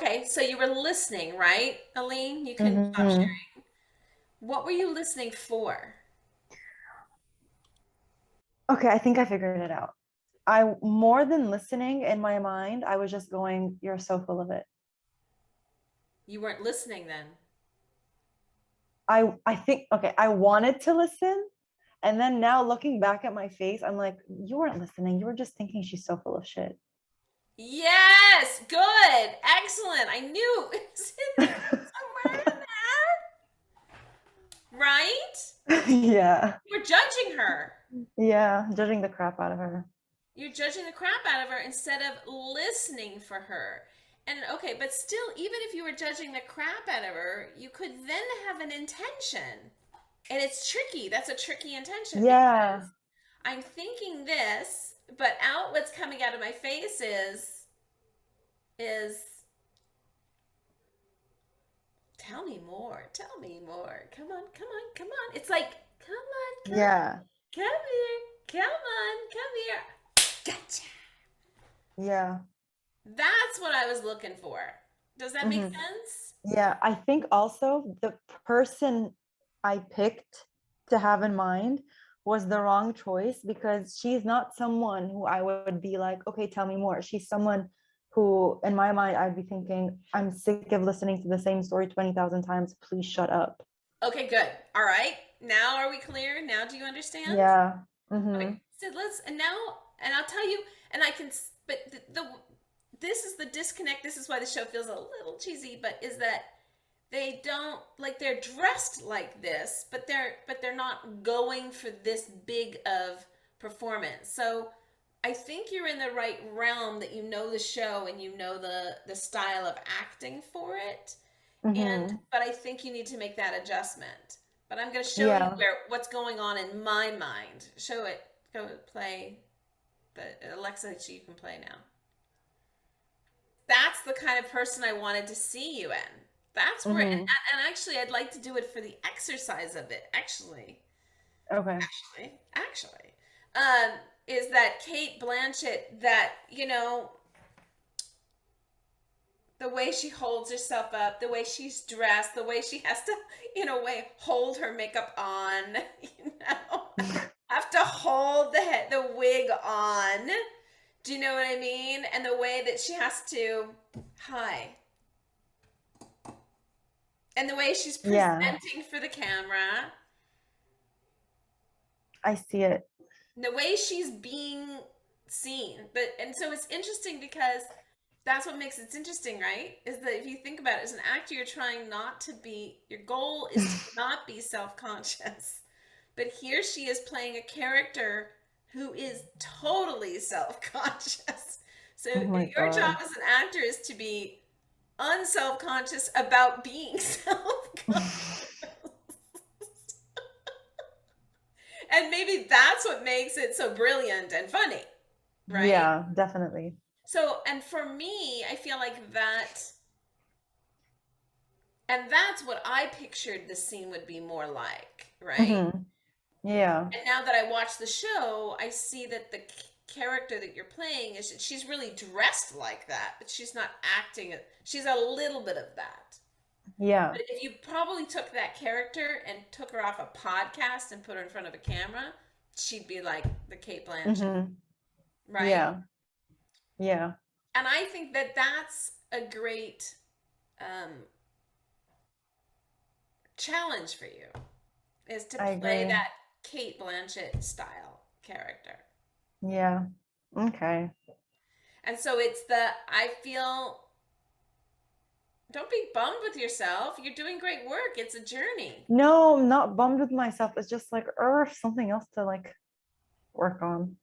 Okay, so you were listening, right, Aline? You couldn't stop Hmm. sharing. What were you listening for? Okay, I think I figured it out. I more than listening in my mind, I was just going, "You're so full of it." You weren't listening then. I think okay, I wanted to listen, and then now looking back at my face, I'm like, "You weren't listening. You were just thinking she's so full of shit." Yes, good, excellent. I knew it was in there somewhere in there, right? Yeah. You were judging her. Yeah, judging the crap out of her. You're judging the crap out of her instead of listening for her. And okay, but still, even if you were judging the crap out of her, you could then have an intention. And it's tricky. That's a tricky intention Yeah. because I'm thinking this, but out what's coming out of my face is tell me more. Tell me more. Come on, come on, come on. It's like, come on, Yeah. come here. Come on, come here. Gotcha. Yeah. That's what I was looking for. Does that make Hmm. sense? Yeah, I think also the person I picked to have in mind was the wrong choice because she's not someone who I would be like, okay, tell me more. She's someone who, in my mind, I'd be thinking, I'm sick of listening to the same story 20,000 times. Please shut up. Okay, good. All right. Now are we clear? Now do you understand? Yeah. Okay. Mm-hmm. So let's and now and I'll tell you and I can but the this is the disconnect. This is why the show feels a little cheesy, but is that they don't like they're dressed like this, but they're not going for this big of performance. So I think you're in the right realm that you know the show and you know the style of acting for it. And Mm-hmm. but I think you need to make that adjustment. But I'm going to show you Yeah. where what's going on in my mind. Show it. Go play the Alexa. You can play now. That's the kind of person I wanted to see you in. That's where, Mm-hmm. and actually, I'd like to do it for the exercise of it. Okay. Actually, um, is that Kate Blanchett? That the way she holds herself up, the way she's dressed, the way she has to, in a way, hold her makeup on. You know, have to hold the wig on. Do you know what I mean? And the way that she has to, hi, and the way she's Yeah, presenting for the camera, I see it. and the way she's being seen. But and so it's interesting because that's what makes it interesting, right? Is that if you think about it, as an actor, you're trying not to be. Your goal is to not be self-conscious. But here she is playing a character who is totally self-conscious. So Oh my your job God. as an actor is to be unself-conscious about being self-conscious. And maybe that's what makes it so brilliant and funny, right? Yeah, definitely. So, and for me, I feel like that, and that's what I pictured the scene would be more like, right? Hmm. Yeah. And now that I watch the show, I see that the character that you're playing is she's really dressed like that, but she's not acting it. She's a little bit of that. Yeah. But if you probably took that character and took her off a podcast and put her in front of a camera, she'd be like the Kate Blanchett, Hmm. right? Yeah. Yeah. And I think that that's a great um, challenge for you is to I play agree. that Kate Blanchett style character. Yeah. Okay. And so it's I feel, don't be bummed with yourself. You're doing great work. It's a journey. No, I'm not bummed with myself. It's just like, something else to like work on.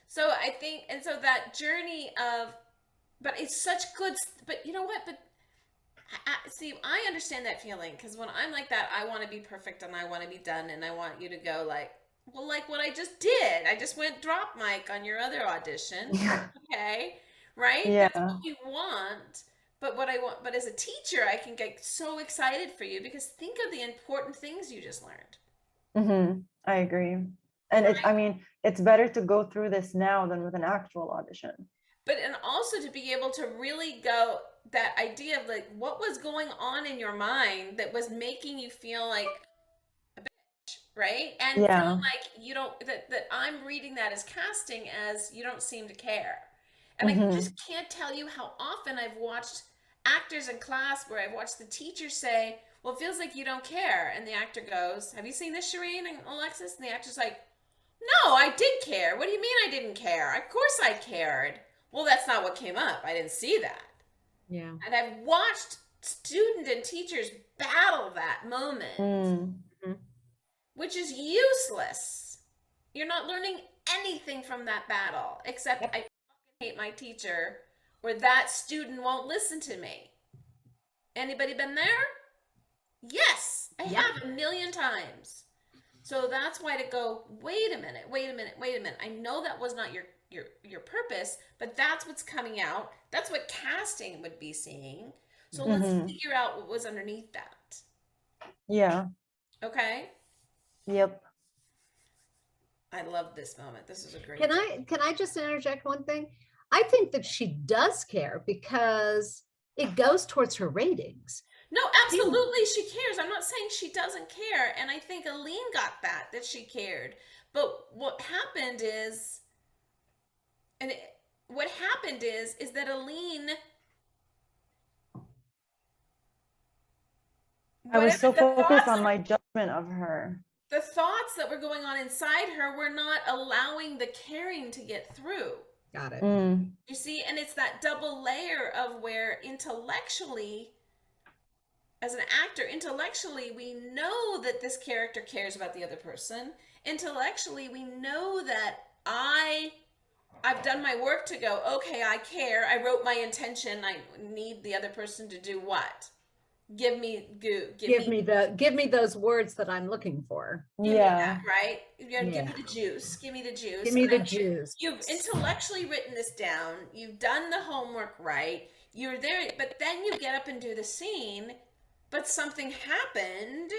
So I think, and so that journey of, but it's such good, but you know what? But see, I understand that feeling because when I'm like that, I want to be perfect and I want to be done and I want you to go like, well, like what I just did. I just went drop mic on your other audition. Okay. Right? That's what Yeah. we want. But what I want, but as a teacher, I can get so excited for you because think of the important things you just learned. I agree. And I Right? mean, it's better to go through this now than with an actual audition. But and also to be able to really go. that idea of like what was going on in your mind that was making you feel like right and feel Yeah. like you don't that I'm reading that as casting as you don't seem to care. And I just Hmm. can't tell you how often I've watched actors in class where I've watched the teacher say, well, it feels like you don't care, and the actor goes, have you seen this, Shireen and Alexis? And the actor's like, no, I did care. What do you mean I didn't care? Of course I cared. Well, that's not what came up. I didn't see that. Yeah. And I've watched student and teachers battle that moment, Mm. Mhm. which is useless. You're not learning anything from that battle, except Yep. I hate my teacher or that student won't listen to me. Anybody been there? Yes, I Yep. have a million times. So that's why to go, wait a minute, wait a minute, wait a minute. I know that was not your purpose, but that's what's coming out. That's what casting would be seeing. So let's Hmm. figure out what was underneath that. Yeah. Okay? Yep. I love this moment. This is a great Can I just interject one thing? I think that she does care because it goes towards her ratings. No, She, absolutely she cares. I'm not saying she doesn't care. And I think Aline got that she cared. But what happened is, and what happened is that Aline, I was whatever so focused on my judgment of her. the thoughts that were going on inside her were not allowing the caring to get through. got it. Mm. You see, and it's that double layer of where intellectually, as an actor, intellectually, we know that this character cares about the other person. Intellectually, we know that I've done my work to go, okay, I care. I wrote my intention. I need the other person to do what? Give me goo. Give me those words that I'm looking for. Give me Yeah. that, right? You know, give me Yeah. the juice. Give me the juice. Give me And the then juice. you've intellectually written this down. You've done the homework right. You're there, but then you get up and do the scene, but something happened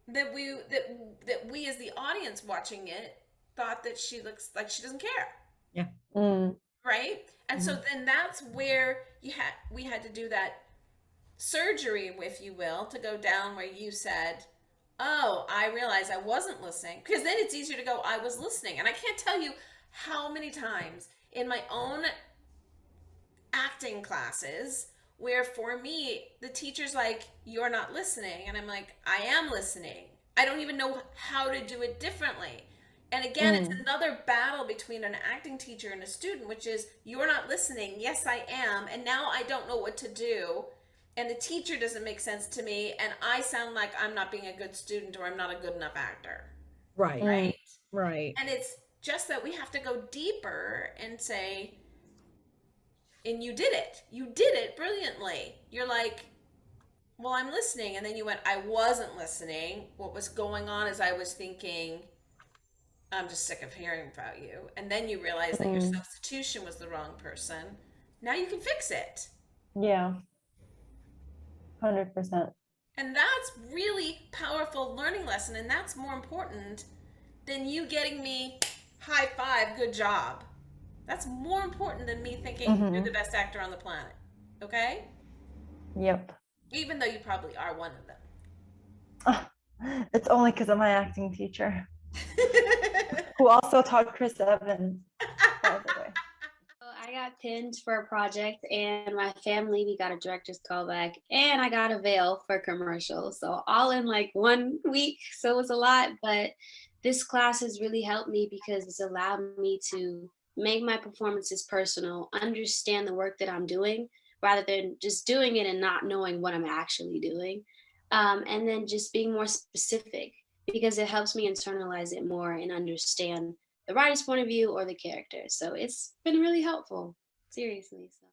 that we as the audience watching it thought that she looks like she doesn't care, Yeah. Mm. right? And so Mhm. then that's where we had to do that surgery, if you will, to go down where you said, oh, I realized I wasn't listening. Because then it's easier to go, I was listening. And I can't tell you how many times in my own acting classes where for me, the teacher's like, you're not listening. And I'm like, I am listening. I don't even know how to do it differently. And again, it's Mm. another battle between an acting teacher and a student, which is, you're not listening. Yes, I am. And now I don't know what to do. And the teacher doesn't make sense to me. And I sound like I'm not being a good student or I'm not a good enough actor. Right. Mm. Right. Right. And it's just that we have to go deeper and say, and you did it. You did it brilliantly. You're like, well, I'm listening. And then you went, I wasn't listening. What was going on is I was thinking, I'm just sick of hearing about you. And then you realize that your Mm. substitution was the wrong person. Now you can fix it. Yeah. 100%. And that's really powerful learning lesson. And that's more important than you getting me high five, good job. That's more important than me thinking you're the Hmm. best actor on the planet. Okay? Yep. Even though you probably are one of them. It's only because of my acting teacher, who also taught Chris Evans, by the way. So I got pinned for a project, and my family, we got a director's callback, and I got a veil for a commercial. So all in like 1 week. So it was a lot, but this class has really helped me because it's allowed me to make my performances personal, understand the work that I'm doing rather than just doing it and not knowing what I'm actually doing. And then just being more specific because it helps me internalize it more and understand the writer's point of view or the character. So it's been really helpful, seriously. So.